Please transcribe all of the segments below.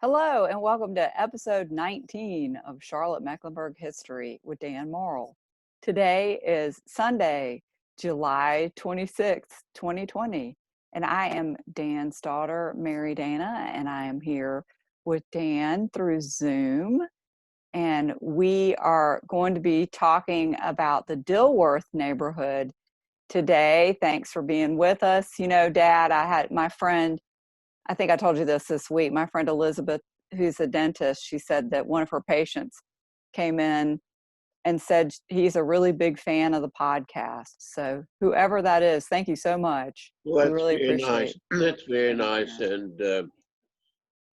Hello, and welcome to episode 19 of Charlotte Mecklenburg History with Dan Morrill. Today is Sunday, July 26th, 2020, and I am Dan's daughter, Mary Dana, and I am here with Dan through Zoom. And we are going to be talking about the Dilworth neighborhood today. Thanks for being with us. You know, Dad, I had my friend, I think I told you this week. My friend Elizabeth, who's a dentist, she said that one of her patients came in and said he's a really big fan of the podcast. So whoever that is, thank you so much. Well, We that's really very appreciate nice. That's very nice. And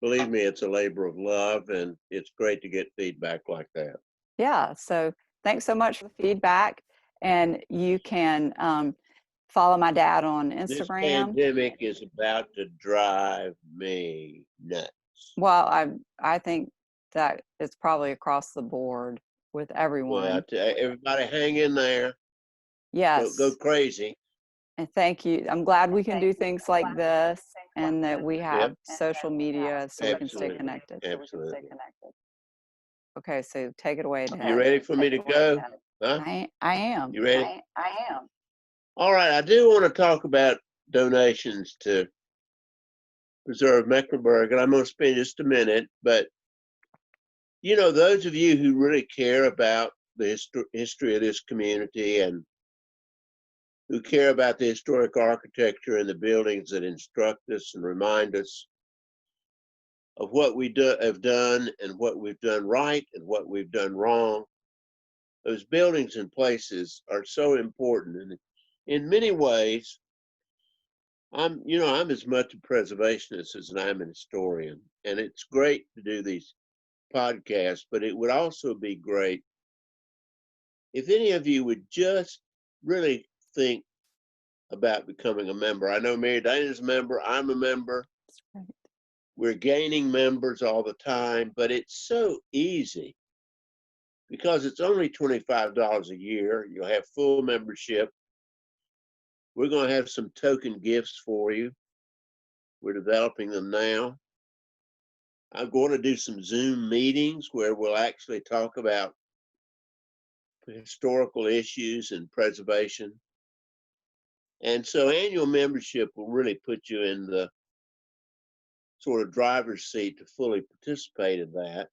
believe me, it's a labor of love, and it's great to get feedback like that. Yeah. So thanks so much for the feedback. And you can follow my dad on This Instagram. pandemic is about to drive me nuts. Well, I think that it's probably across the board with everyone. Well, everybody hang in there. Yes. Go crazy. And thank you. I'm glad we can do things like this and that we have social media so we can stay connected. Absolutely. Okay, so take it away, Dad. You ready for me to go? Huh? I am. You ready? I am. All right. I do want to talk about donations to Preserve Mecklenburg, and I'm going to spend just a minute. But, you know, those of you who really care about the history of this community and who care about the historic architecture and the buildings that instruct us and remind us of what we have done and what we've done right and what we've done wrong. Those buildings and places are so important. And in many ways, I'm as much a preservationist as I'm an historian. And it's great to do these podcasts, but it would also be great if any of you would just really think about becoming a member. I know Mary Dana's a member, I'm a member. That's right. We're gaining members all the time, but it's so easy because it's only $25 a year. You'll have full membership. We're going to have some token gifts for you. We're developing them now. I'm going to do some Zoom meetings where we'll actually talk about historical issues and preservation. And so annual membership will really put you in the sort of driver's seat to fully participate in that.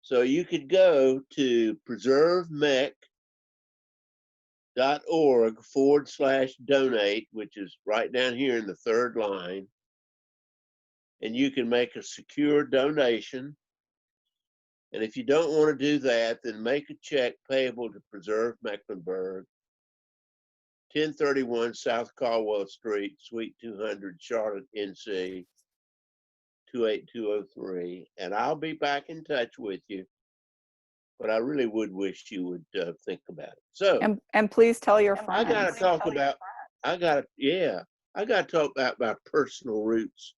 So you could go to preservemec.org/donate, which is right down here in the third line. And you can make a secure donation. And if you don't want to do that, then make a check payable to Preserve Mecklenburg, 1031 South Caldwell Street, Suite 200, Charlotte, NC, 28203. And I'll be back in touch with you. But I really would wish you would think about it. So, and please tell your friends. I got to talk about my personal roots.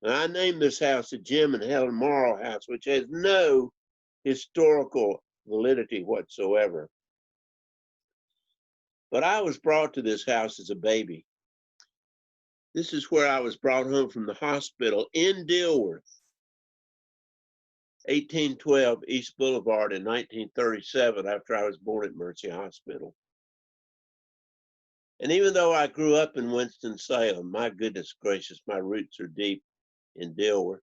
And I named this house the Jim and Helen Morrill House, which has no historical validity whatsoever. But I was brought to this house as a baby. This is where I was brought home from the hospital in Dilworth, 1812 East Boulevard in 1937, after I was born at Mercy Hospital. And even though I grew up in Winston-Salem, my goodness gracious, my roots are deep in Dilworth.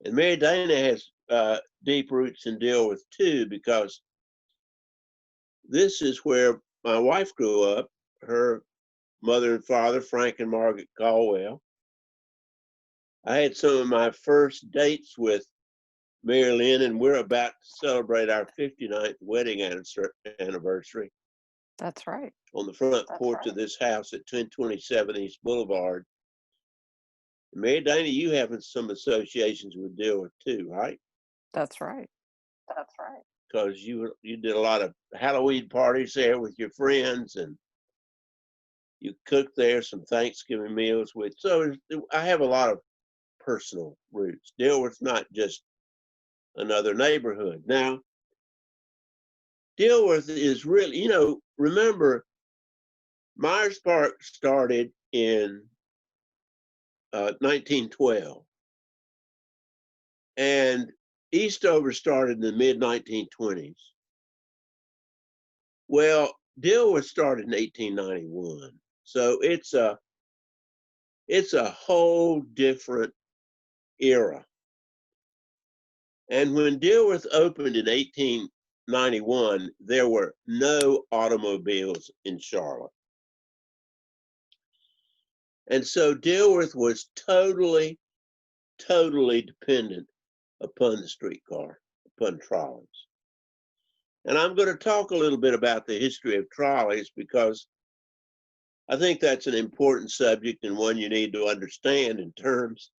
And Mary Dana has deep roots in Dilworth too, because this is where my wife grew up, her mother and father, Frank and Margaret Caldwell. I had some of my first dates with Mary Lynn, and we're about to celebrate our 59th wedding anniversary. That's right. On the front porch of this house at 1027 East Boulevard. Mary Dana, you have some associations with Dilworth too, right? That's right. That's right. Because you did a lot of Halloween parties there with your friends, and you cooked there some Thanksgiving meals with. So I have a lot of personal roots. Dilworth's not just another neighborhood. Now, Dilworth is really, remember, Myers Park started in 1912. And Eastover started in the mid-1920s. Well, Dilworth started in 1891. So it's a whole different era. And when Dilworth opened in 1891, there were no automobiles in Charlotte. And so Dilworth was totally dependent upon the streetcar, upon trolleys. And I'm going to talk a little bit about the history of trolleys because I think that's an important subject and one you need to understand in terms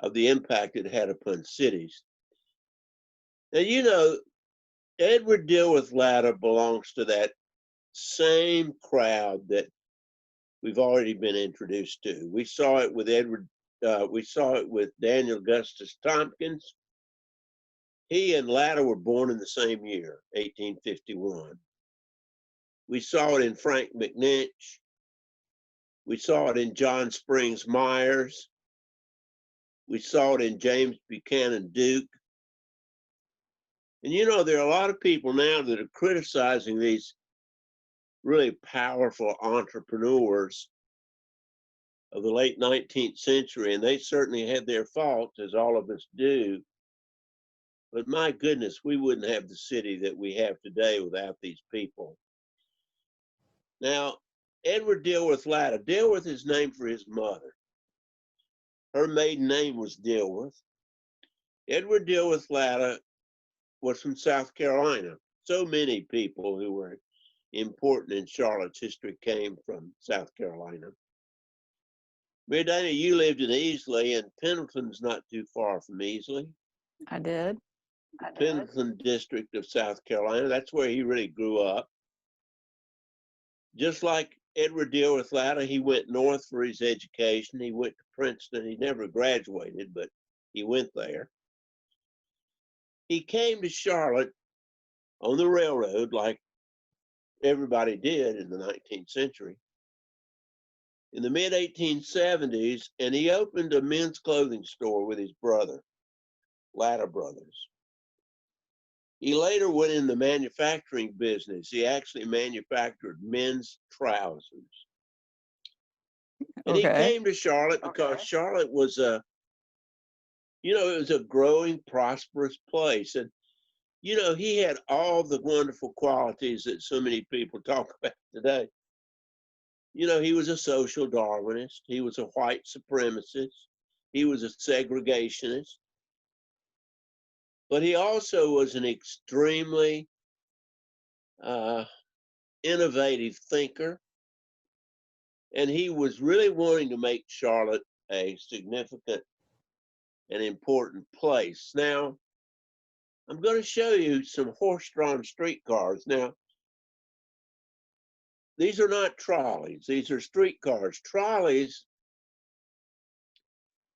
of the impact it had upon cities. Now, you know, Edward Dilworth Latta belongs to that same crowd that we've already been introduced to. We saw it with Daniel Augustus Tompkins. He and Latta were born in the same year, 1851. We saw it in Frank McNinch. We saw it in John Springs Myers. We saw it in James Buchanan Duke. And you know, there are a lot of people now that are criticizing these really powerful entrepreneurs of the late 19th century, and they certainly had their faults, as all of us do. But my goodness, we wouldn't have the city that we have today without these people. Now, Edward Dilworth Latta. Dilworth is named for his mother. Her maiden name was Dilworth. Edward Dilworth Latta was from South Carolina. So many people who were important in Charlotte's history came from South Carolina. Mary Dana, you lived in Easley, and Pendleton's not too far from Easley. I did. Pendleton district of South Carolina. That's where he really grew up. Just like Edward Dilworth Latta, he went north for his education. He went to Princeton. He never graduated, but he went there. He came to Charlotte on the railroad like everybody did in the 19th century in the mid-1870s, and he opened a men's clothing store with his brother, Latta Brothers. He later went in the manufacturing business. He actually manufactured men's trousers. And he came to Charlotte because Charlotte was it was a growing, prosperous place. And, you know, he had all the wonderful qualities that so many people talk about today. You know, he was a social Darwinist. He was a white supremacist. He was a segregationist. But he also was an extremely innovative thinker. And he was really wanting to make Charlotte a significant and important place. Now, I'm going to show you some horse-drawn streetcars. Now, these are not trolleys. These are streetcars. Trolleys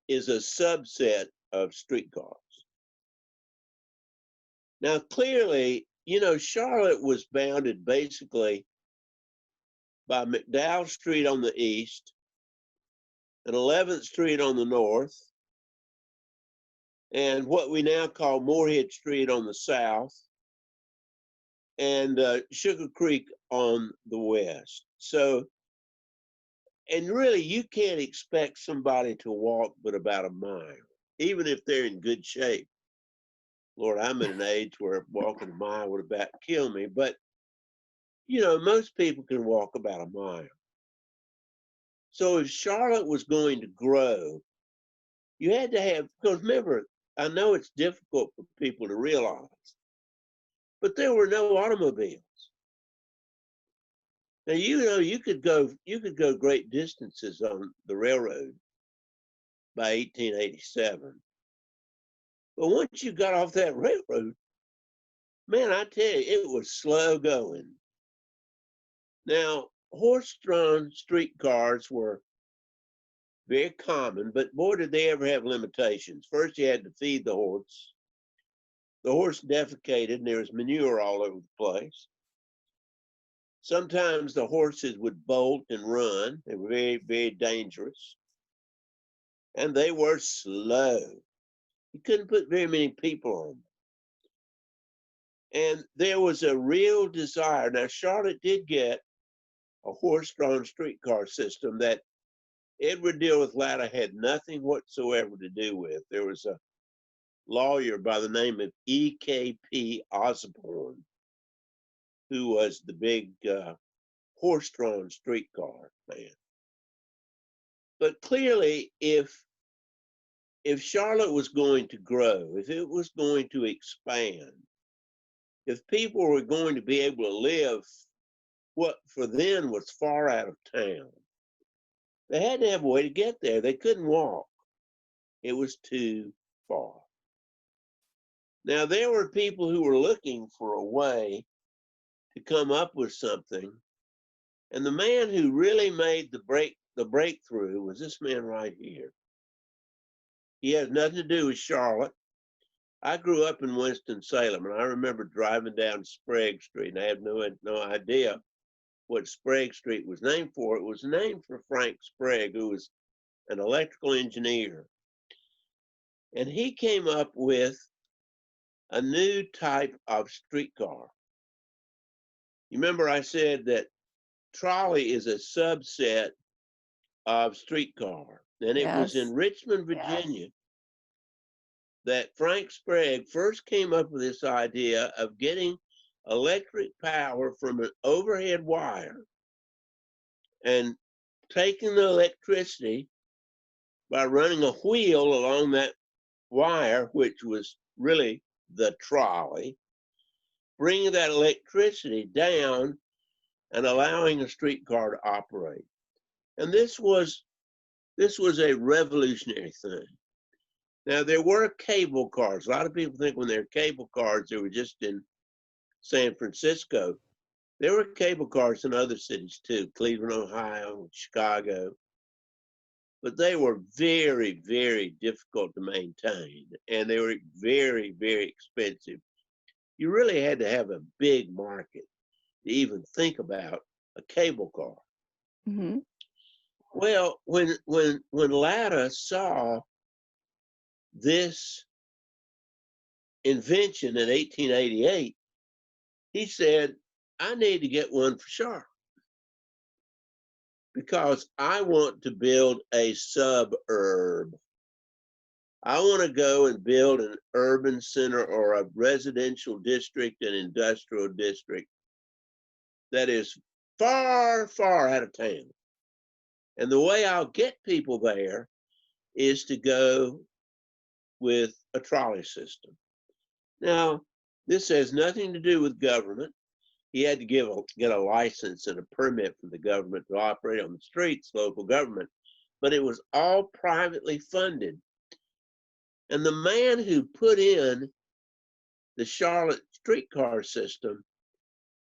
is a subset of streetcars. Now, clearly, you know, Charlotte was bounded basically by McDowell Street on the east and 11th Street on the north, and what we now call Moorhead Street on the south, and Sugar Creek on the west. So, and really, you can't expect somebody to walk but about a mile, even if they're in good shape. Lord, I'm at an age where walking a mile would about kill me, but you know, most people can walk about a mile. So if Charlotte was going to grow, you had to have, because remember, I know it's difficult for people to realize, but there were no automobiles. Now, you know, you could go great distances on the railroad by 1887. But once you got off that railroad, man, I tell you, it was slow going. Now, horse-drawn streetcars were very common, but boy, did they ever have limitations. First, you had to feed the horse. The horse defecated, and there was manure all over the place. Sometimes the horses would bolt and run. They were very, very dangerous. And they were slow. You couldn't put very many people on them. And there was a real desire. Now, Charlotte did get a horse-drawn streetcar system that Edward Dilworth Latta had nothing whatsoever to do with. There was a lawyer by the name of E.K.P. Osborne, who was the big horse-drawn streetcar man. But clearly, if Charlotte was going to grow, if it was going to expand, if people were going to be able to live what for then was far out of town, they had to have a way to get there. They couldn't walk. It was too far. Now, there were people who were looking for a way to come up with something. And the man who really made the breakthrough was this man right here. He has nothing to do with Charlotte. I grew up in Winston-Salem, and I remember driving down Sprague Street, and I have no idea what Sprague Street was named for. It was named for Frank Sprague, who was an electrical engineer. And he came up with a new type of streetcar. You remember I said that trolley is a subset of streetcar. And it was in Richmond, Virginia, that Frank Sprague first came up with this idea of getting electric power from an overhead wire and taking the electricity by running a wheel along that wire, which was really the trolley, bringing that electricity down and allowing a streetcar to operate. And this was a revolutionary thing. Now, there were cable cars. A lot of people think when they're cable cars, they were just in San Francisco. There were cable cars in other cities too, Cleveland, Ohio, Chicago. But they were very, very difficult to maintain. And they were very, very expensive. You really had to have a big market to even think about a cable car. Mm-hmm. Well, when Latta saw this invention in 1888, he said, I need to get one for Charlotte because I want to build a suburb. I want to go and build an urban center or a residential district and industrial district that is far, far out of town. And the way I'll get people there is to go with a trolley system. Now, this has nothing to do with government. He had to get a license and a permit from the government to operate on the streets, local government, but it was all privately funded. And the man who put in the Charlotte streetcar system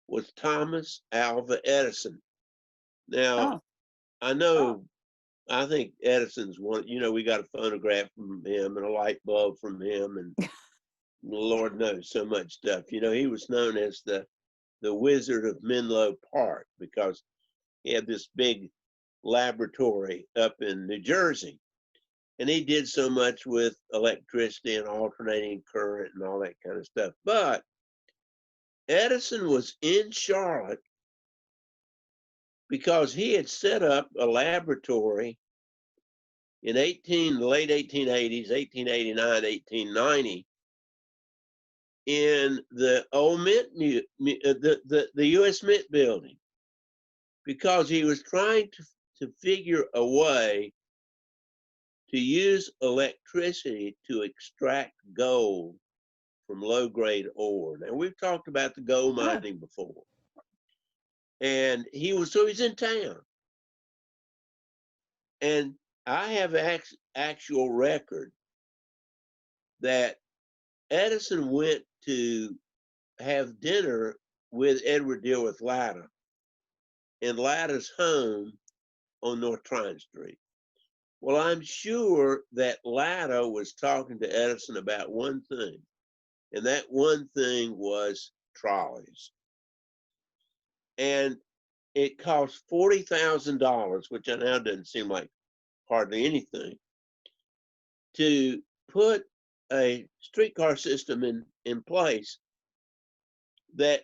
was Thomas Alva Edison. Now, I know, I think Edison's one, we got a phonograph from him and a light bulb from him, and Lord knows so much stuff. He was known as the Wizard of Menlo Park because he had this big laboratory up in New Jersey. And he did so much with electricity and alternating current and all that kind of stuff. But Edison was in Charlotte because he had set up a laboratory in the late 1880s, 1889, 1890, in the old Mint, the U.S. Mint building, because he was trying to figure a way to use electricity to extract gold from low-grade ore. Now, we've talked about the gold mining before. And he's in town. And I have actual record that Edison went to have dinner with Edward Dilworth Latta in Latta's home on North Tryon Street. Well, I'm sure that Latta was talking to Edison about one thing, and that one thing was trolleys. And it cost $40,000, which now doesn't seem like hardly anything, to put a streetcar system in place that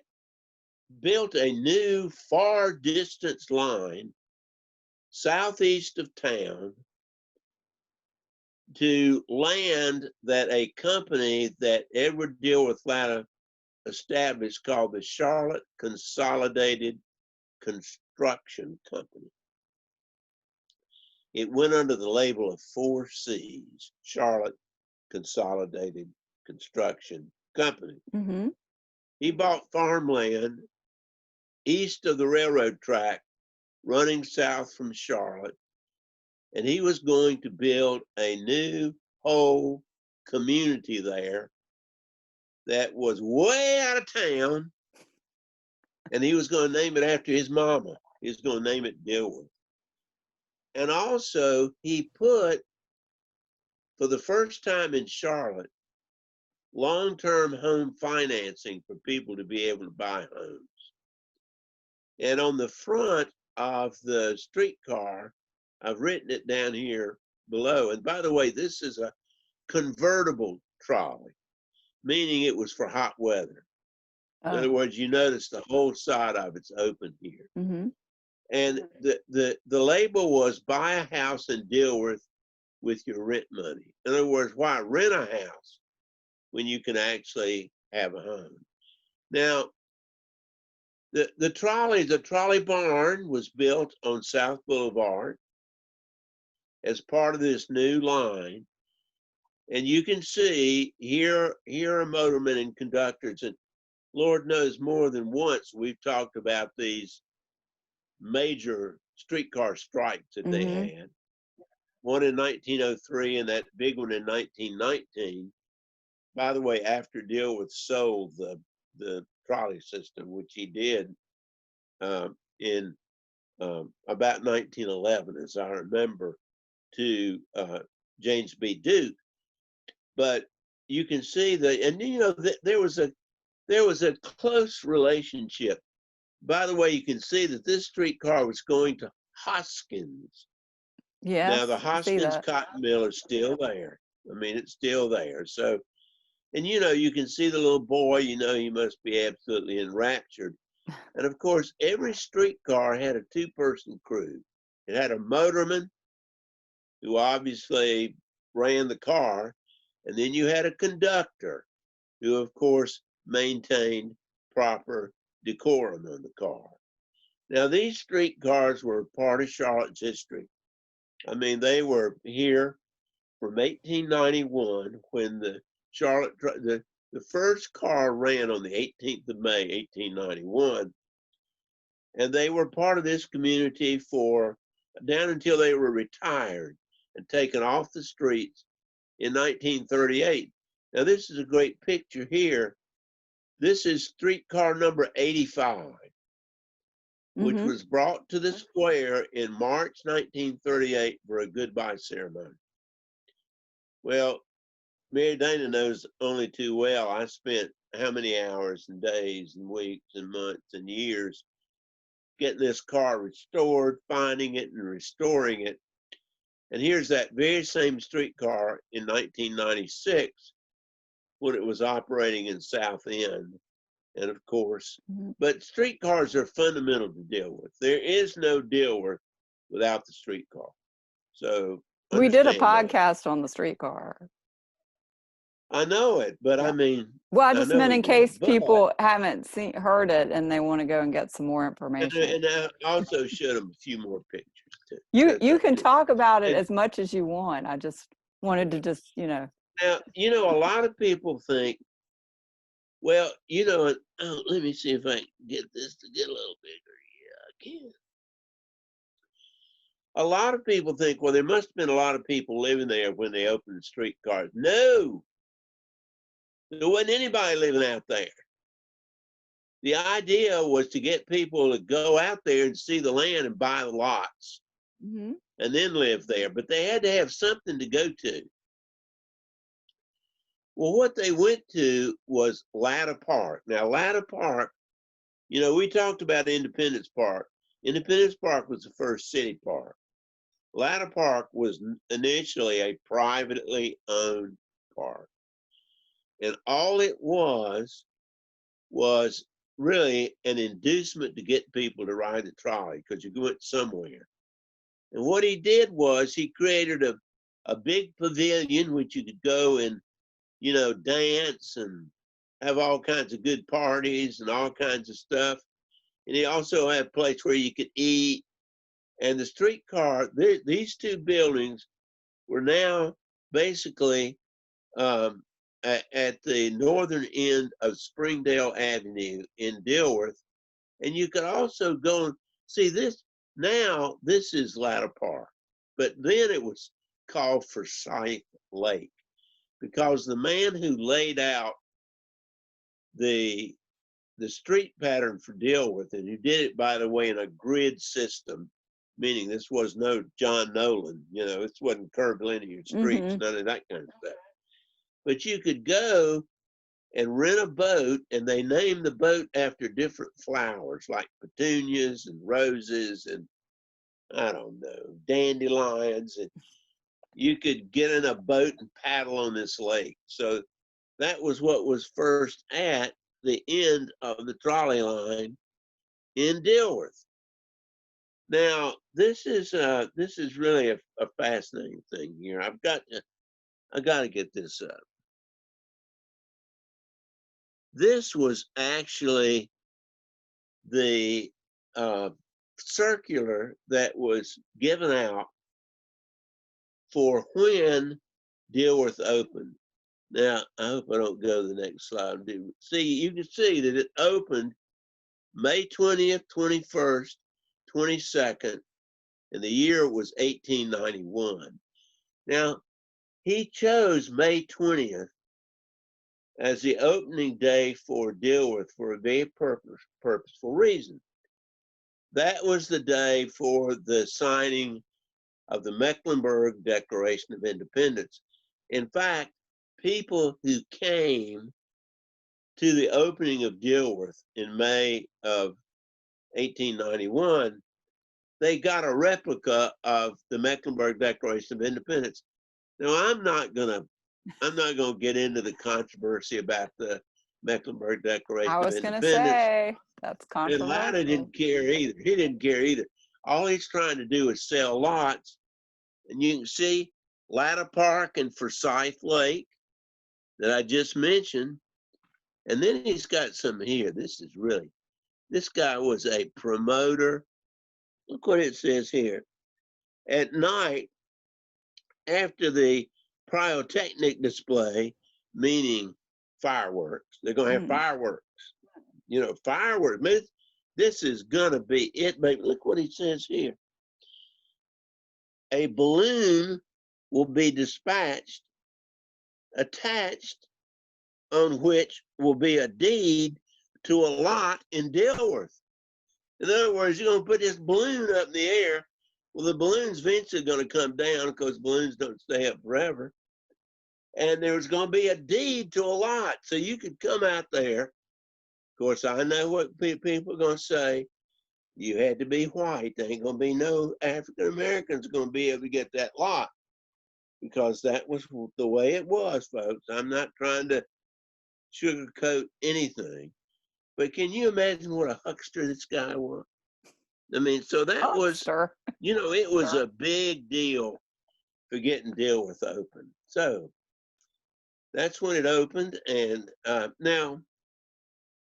built a new far distance line southeast of town to land that a company that Edward Dilworth later established called the Charlotte Consolidated Construction Company. It went under the label of 4 C's, Charlotte Consolidated Construction Company. Mm-hmm. He bought farmland east of the railroad track running south from Charlotte, and he was going to build a new whole community there that was way out of town, and he was going to name it after his mama. He was going to name it Dilworth. And also, he put, for the first time in Charlotte, long-term home financing for people to be able to buy homes. And on the front of the streetcar, I've written it down here below. And by the way, this is a convertible trolley, meaning it was for hot weather. In other words, you notice the whole side of it's open here. Mm-hmm. And the label was buy a house in Dilworth with your rent money. In other words, why rent a house when you can actually have a home? Now, the trolley barn was built on South Boulevard as part of this new line. And you can see here are motormen and conductors, and Lord knows more than once we've talked about these major streetcar strikes that they had. One in 1903 and that big one in 1919. By the way, after Dilworth sold the trolley system, which he did in about 1911, as I remember, to James B. Duke. But you can see and you know, there was a close relationship. By the way, you can see that this streetcar was going to Hoskins. Yes, Now the Hoskins cotton mill is still there. I mean, it's still there. So, and you know, you can see the little boy, you know, he must be absolutely enraptured. And of course, every streetcar had a 2-person crew. It had a motorman who obviously ran the car, and then you had a conductor who, of course, maintained proper decorum on the car. Now, these streetcars were part of Charlotte's history. I mean, they were here from 1891 when the first car ran on the 18th of May, 1891. And they were part of this community for down until they were retired and taken off the streets in 1938. Now, this is a great picture here. This is streetcar number 85, which was brought to the square in March 1938 for a goodbye ceremony. Well, Mary Dana knows only too well. I spent how many hours and days and weeks and months and years getting this car restored, finding it and restoring it. And here's that very same streetcar in 1996 when it was operating in South End. And of course, but streetcars are fundamental to Dilworth. There is no Dilworth without the streetcar. So we did a understand that. podcast on the streetcar. I know it, but I mean, well, I just meant in case but people haven't heard it and they want to go and get some more and information. I also showed them a few more pictures too. You can talk about it as much as you want. I just wanted to just, you know. Now, you know, a lot of people think, well, you know, oh, let me see if I can get this to get a little bigger. Yeah, I can. A lot of people think, well, there must have been a lot of people living there when they opened the streetcars. No, there wasn't anybody living out there. The idea was to get people to go out there and see the land and buy the lots and then live there. But they had to have something to go to. Well, what they went to was Latta Park. Now, Latta Park, you know, we talked about Independence Park. Independence Park was the first city park. Latta Park was initially a privately owned park. And all it was really an inducement to get people to ride the trolley because you went somewhere. And what he did was he created a big pavilion which you could go and, you know, dance and have all kinds of good parties and all kinds of stuff. And he also had a place where you could eat. And the streetcar, these two buildings were now basically at the northern end of Springdale Avenue in Dilworth. And you could also go and see this. Now, this is Ladder Park, but then it was called Forsyth Lake because the man who laid out the street pattern for Dilworth, and who did it, by the way, in a grid system, meaning this was no John Nolan, you know, this wasn't curvilinear streets, none of that kind of stuff. But you could go and rent a boat, and they named the boat after different flowers like petunias and roses and, I don't know, dandelions. And you could get in a boat and paddle on this lake. So that was what was first at the end of the trolley line in Dilworth. Now, this is really a fascinating thing here. I got to get this up. This was actually the circular that was given out for when Dilworth opened. Now, I hope I don't go to the next slide. See, you can see that it opened May 20th, 21st, 22nd, and the year was 1891. Now, he chose May 20th as the opening day for Dilworth for a very purposeful reason. That was the day for the signing of the Mecklenburg Declaration of Independence. In fact, people who came to the opening of Dilworth in May of 1891, they got a replica of the Mecklenburg Declaration of Independence. Now, I'm not gonna get into the controversy about the Mecklenburg Declaration I of was gonna Independence. say that's And Latta controversial. didn't care either. He didn't care either. All he's trying to do is sell lots. And you can see Latta Park and Forsyth Lake that I just mentioned. And then he's got some here. This guy was a promoter. Look what it says here. At night, after the pyrotechnic display, meaning fireworks, they're going to have fireworks. You know, fireworks. This is going to be it, baby. Look what he says here. A balloon will be dispatched, attached, on which will be a deed to a lot in Dilworth. In other words, you're going to put this balloon up in the air. Well, the balloon's eventually going to come down because balloons don't stay up forever. And there's going to be a deed to a lot. So you could come out there. Of course, I know what people are going to say. You had to be white. There ain't going to be no African Americans going to be able to get that lot, because that was the way it was, folks. I'm not trying to sugarcoat anything. But can you imagine what a huckster this guy was? I mean, so that was, you know, it was a big deal for getting Dilworth open. So that's when it opened. And now,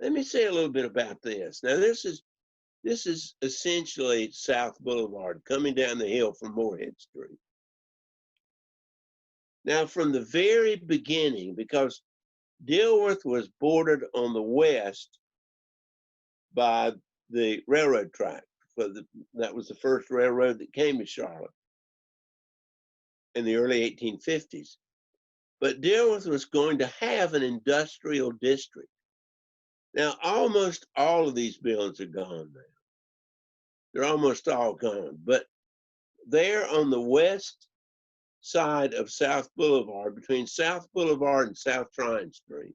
let me say a little bit about this. Now, this is essentially South Boulevard coming down the hill from Moorhead Street. Now, from the very beginning, because Dilworth was bordered on the west by the railroad track. That was the first railroad that came to Charlotte in the early 1850s. But Dilworth was going to have an industrial district. Now, almost all of these buildings are gone now. They're almost all gone. But there on the west side of South Boulevard, between South Boulevard and South Tryon Street,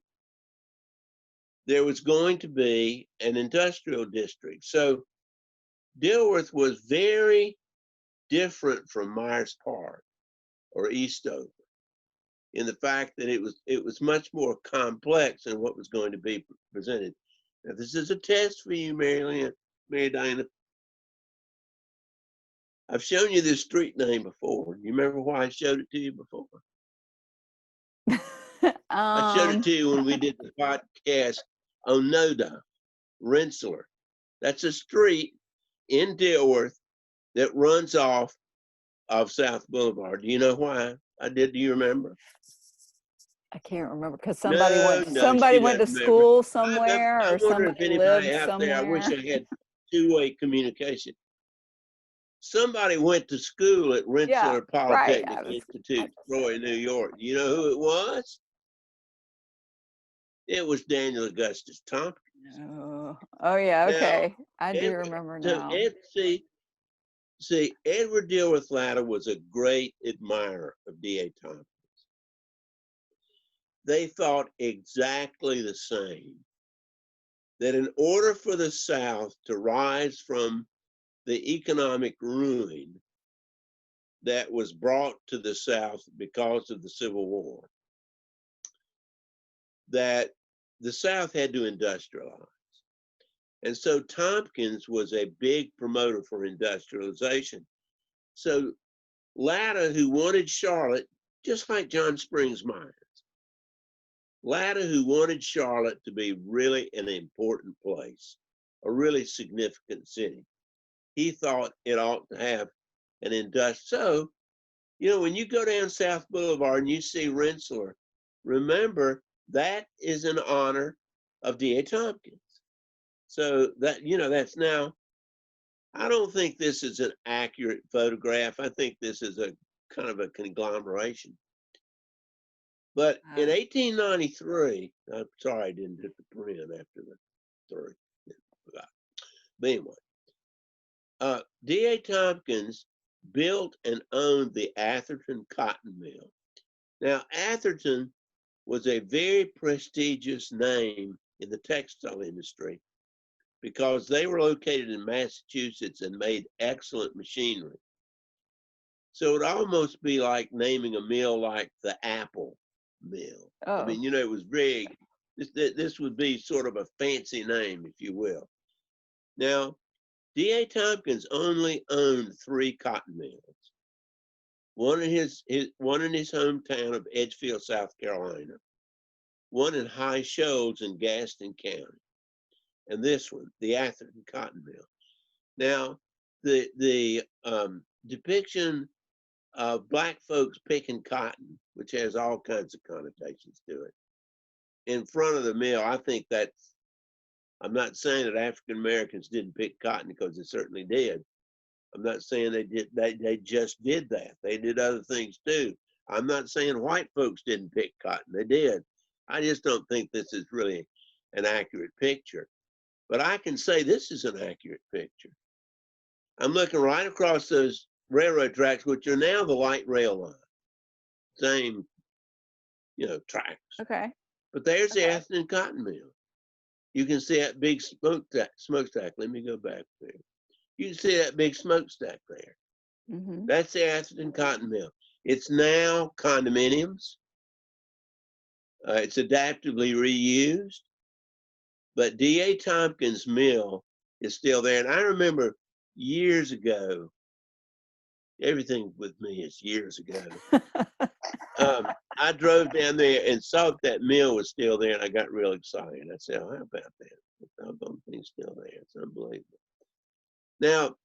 there was going to be an industrial district. So Dilworth was very different from Myers Park or Eastover. in the fact that it was much more complex than what was going to be presented. Now, this is a test for you, Mary Diana. I've shown you this street name before. You remember why I showed it to you before? I showed it to you when we did the podcast on Noda, Rensselaer. That's a street in Dilworth that runs off of South Boulevard. Do you know why I did? Do you remember? I can't remember because No, somebody she went to doesn't remember. school somewhere, I or wonder if somebody anybody lived out there, I wish somewhere. I had two-way communication. Somebody went to school at Rensselaer Right. Polytechnic Institute, Troy, New York. You know who it was? It was Daniel Augustus Tompkins. Oh yeah, Now, okay. I do remember so now. see, Edward Dilworth Latta was a great admirer of D.A. Tompkins. They thought exactly the same, that in order for the South to rise from the economic ruin that was brought to the South because of the Civil War, that the South had to industrialize. And so Tompkins was a big promoter for industrialization. So Latta, who wanted Charlotte, just like John Springs Myers, Latta, who wanted Charlotte to be really an important place, a really significant city, he thought it ought to have an industrial. So, you know, when you go down South Boulevard and you see Rensselaer, remember that is in honor of D.A. Tompkins. So that, you know, that's now, I don't think this is an accurate photograph. I think this is a kind of a conglomeration. But in 1893, I'm sorry I didn't hit the print after the three. But anyway, D.A. Tompkins built and owned the Atherton cotton mill. Now, Atherton was a very prestigious name in the textile industry because they were located in Massachusetts and made excellent machinery. So it'd almost be like naming a mill like the Apple Mill. I mean, you know, it was big. This would be sort of a fancy name, if you will. Now, D.A. Tompkins only owned 3 cotton mills. One in his hometown of Edgefield, South Carolina. One in High Shoals in Gaston County. And this one, the Atherton Cotton Mill. Now, the depiction of Black folks picking cotton, which has all kinds of connotations to it, in front of the mill, I think that's, I'm not saying that African Americans didn't pick cotton, because they certainly did. I'm not saying they just did that. They did other things too. I'm not saying white folks didn't pick cotton. They did. I just don't think this is really an accurate picture. But I can say this is an accurate picture. I'm looking right across those railroad tracks, which are now the light rail line. Same, you know, tracks. Okay. But there's the Atherton Cotton Mill. You can see that big smokestack. Let me go back there. You can see that big smokestack there. Mm-hmm. That's the Atherton Cotton Mill. It's now condominiums. It's adaptively reused. But D.A. Tompkins' mill is still there. And I remember years ago, everything with me is years ago. I drove down there and saw that mill was still there, and I got real excited. I said, oh, how about that? The thing's still there. It's unbelievable. Now,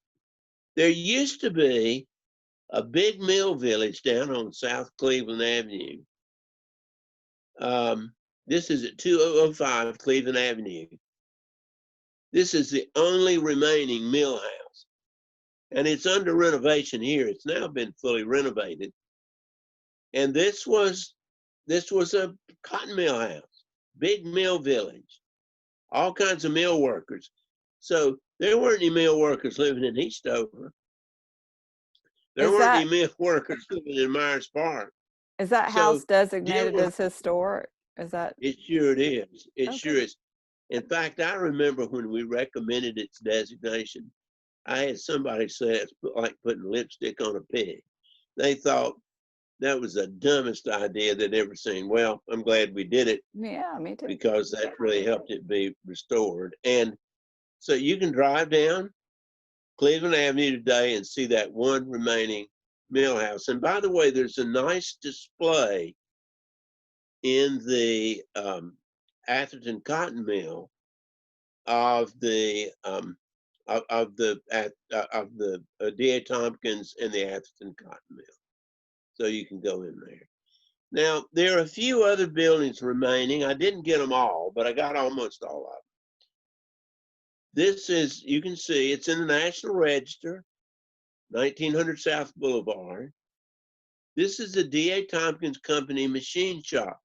there used to be a big mill village down on South Cleveland Avenue. This is at 2005 Cleveland Avenue. This is the only remaining mill house. And it's under renovation here. It's now been fully renovated. And this was a cotton mill house, big mill village, all kinds of mill workers. So there weren't any mill workers living in Eastover. There weren't any mill workers living in Myers Park. Is that house designated as historic? Is that? It sure is. It sure is. In fact, I remember when we recommended its designation, I had somebody say it's like putting lipstick on a pig. They thought that was the dumbest idea they'd ever seen. Well, I'm glad we did it Yeah, me too. because that really helped it be restored. And so you can drive down Cleveland Avenue today and see that one remaining mill house. And by the way, there's a nice display in the Atherton cotton mill of the D.A. Tompkins and the Atherton cotton mill. So you can go in there. Now, there are a few other buildings remaining. I didn't get them all, but I got almost all of them. This is, you can see, it's in the National Register, 1900 South Boulevard. This is the D.A. Tompkins Company machine shop.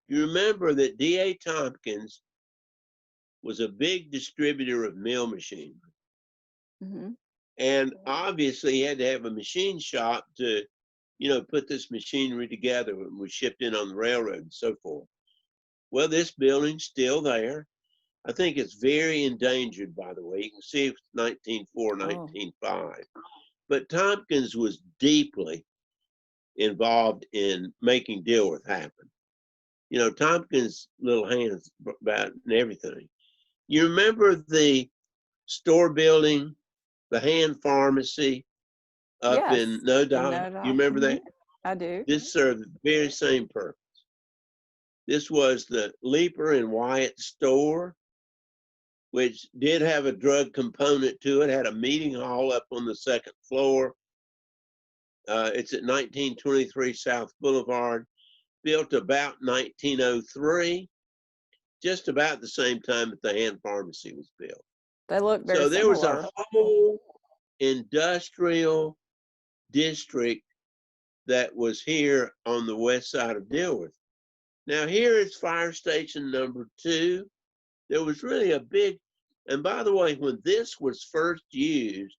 You remember that D.A. Tompkins was a big distributor of mill machinery. Mm-hmm. And obviously he had to have a machine shop to, you know, put this machinery together when it was shipped in on the railroad and so forth. Well, this building's still there. I think it's very endangered, by the way. You can see it's 1904, 1905. But Tompkins was deeply involved in making Dilworth happen. You know, Tompkins' little hands about everything. You remember the store building, the hand pharmacy up in No Dock? You remember that? I do. This served the very same purpose. This was the Leeper and Wyatt store, which did have a drug component to it, had a meeting hall up on the second floor. It's at 1923 South Boulevard, built about 1903, just about the same time that the hand pharmacy was built. They look very So there was a whole industrial district that was here on the west side of Dilworth. Now here is fire station number 2. There was really a big, and by the way, when this was first used,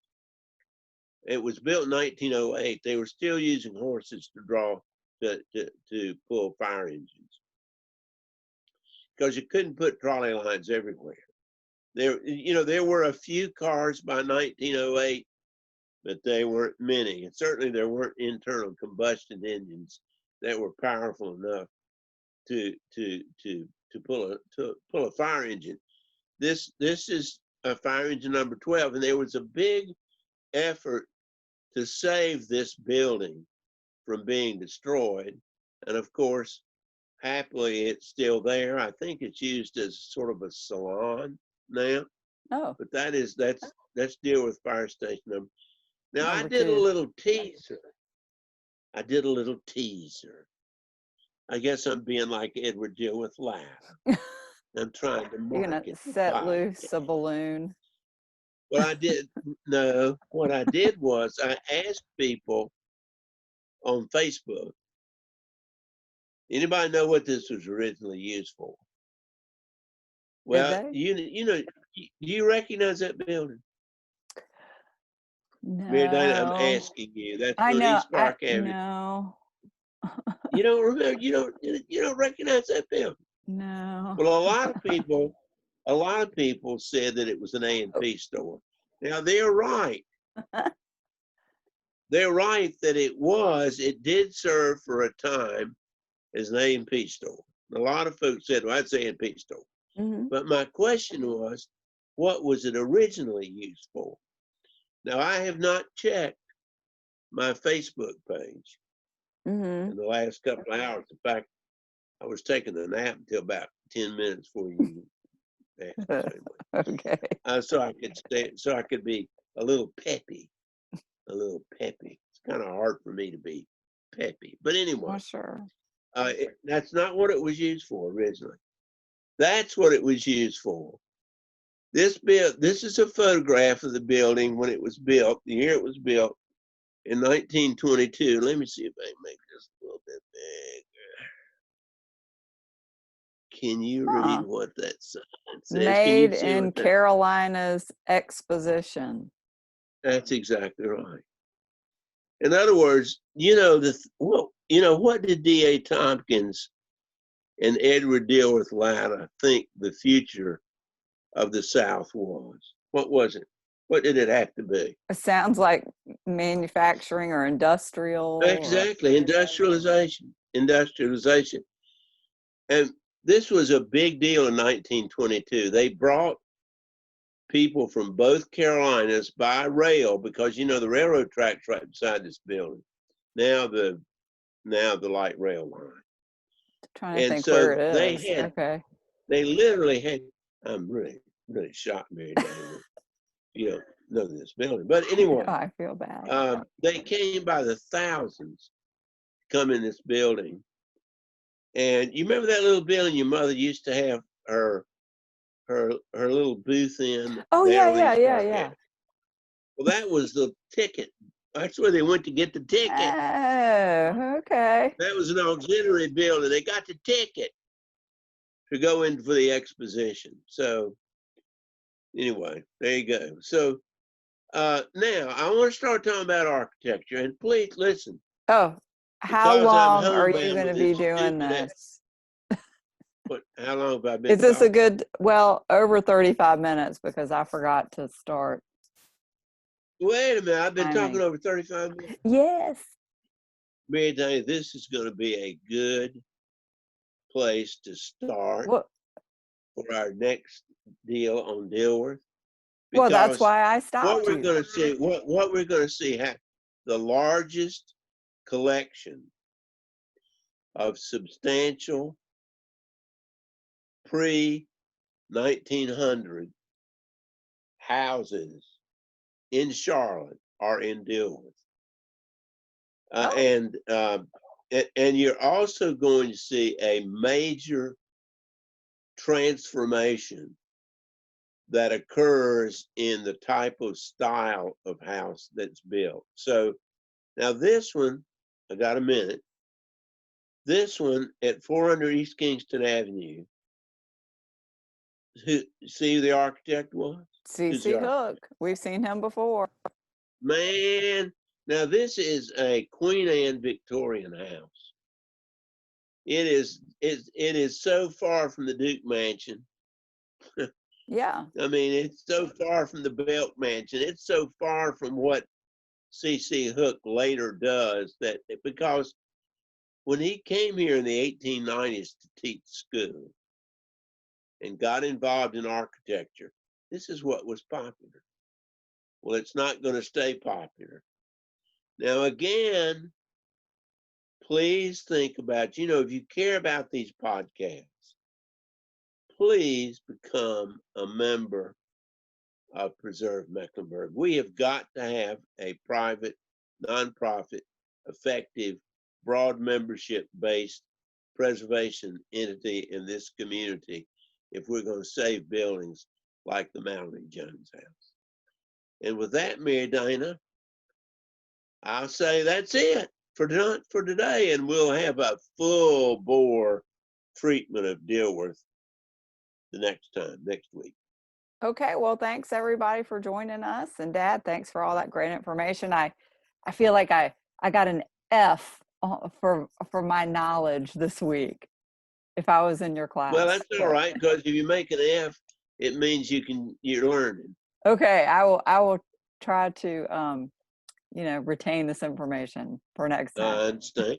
it was built in 1908, they were still using horses to draw, to pull fire engines. Because you couldn't put trolley lines everywhere. There, you know, there were a few cars by 1908, but they weren't many. And certainly there weren't internal combustion engines that were powerful enough to pull a fire engine. This is a fire engine number 12, and there was a big effort to save this building from being destroyed. And of course, happily, it's still there. I think it's used as sort of a salon now. Oh. But that's Dilworth Fire Station number. Now Number I did 2. a little teaser. I guess I'm being like Edward Dilworth Latta. I'm trying to You're market. gonna set loose a balloon. What I did was I asked people on Facebook, anybody know what this was originally used for? Well, you know, do you recognize that building? No. Mary Dana, I'm asking you. That's I on know. East Park Avenue. No. You don't remember? You don't recognize that building? No. Well, a lot of people said that it was an A&P store. Now they're right. They're right that it did serve for a time as an A&P store. A lot of folks said, well, that's an A&P store. Mm-hmm. But my question was, what was it originally used for? Now, I have not checked my Facebook page in the last couple of hours. In fact, I was taking a nap until about 10 minutes before you asked me. Okay. So I could be a little peppy. It's kind of hard for me to be peppy. But anyway, Well, sure. that's not what it was used for originally. That's what it was used for. This is a photograph of the building when it was built, the year it was built in 1922. Let me see if I can make this a little bit bigger. Can you read what that sign says? Made in Carolina's Exposition. That's exactly right. In other words, you know, what did D.A. Tompkins and Edward Dilworth Latta think the future of the South was? What was it? What did it have to be? It sounds like manufacturing or industrial. Exactly, industrialization. And this was a big deal in 1922. They brought people from both Carolinas by rail because the railroad track's right beside this building. Now the light rail line. Trying to And think so where it they is. had, Okay. they literally had. I'm really shocked, Mary Dana, that you don't know this building. But anyway, I feel bad. they came by the thousands to come in this building. And you remember that little building your mother used to have her little booth in? Oh, there yeah. Yeah. Well, that was the ticket. That's where they went to get the ticket. Oh, okay. That was an auxiliary building. They got the ticket to go in for the exposition. So anyway, there you go. So now I want to start talking about architecture, and please listen. Oh, how Because I'm long are you homebound going to with be this doing stupid this? How long have I been Is this a talking? good, well, over 35 minutes because I forgot to start Wait a minute, I've been talking timing. over 35 minutes. Yes. Mary Dana, this is going to be a good place to start Well, for our next deal on Dilworth. well, that's Because why I what stopped we're you. going to see, what we're going to see, the largest collection of substantial pre-1900 houses in Charlotte are in Dilworth. Oh. And you're also going to see a major transformation that occurs in the type of style of house that's built. So now this one, I got a minute. This one at 400 East Kingston Avenue, see who the architect was? C.C. Hook. We've seen him before. Man, now this is a Queen Anne Victorian house. It is so far from the Duke Mansion. Yeah. I mean, it's so far from the Belk Mansion. It's so far from what C.C. Hook later does that because when he came here in the 1890s to teach school and got involved in architecture, this is what was popular. Well, it's not going to stay popular. Now, again, please think about, if you care about these podcasts, please become a member of Preserve Mecklenburg. We have got to have a private, nonprofit, effective, broad membership-based preservation entity in this community if we're going to save buildings like the Mallory Jones House. And with that, Mary Dana, I'll say that's it for today, and we'll have a full bore treatment of Dilworth the next week. Okay. Well, thanks everybody for joining us. And Dad, thanks for all that great information. I feel like I got an F for my knowledge this week if I was in your class. Well, that's all right, because if you make an F, it means you're learning. Okay. I will try to retain this information for next time. I understand.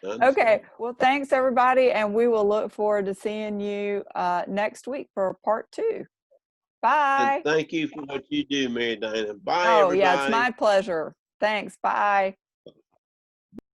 Okay. Well, thanks everybody. And we will look forward to seeing you next week for part 2. Bye. And thank you for what you do, Mary Dana. Bye, Oh, everybody. yeah, it's my pleasure. Thanks. Bye.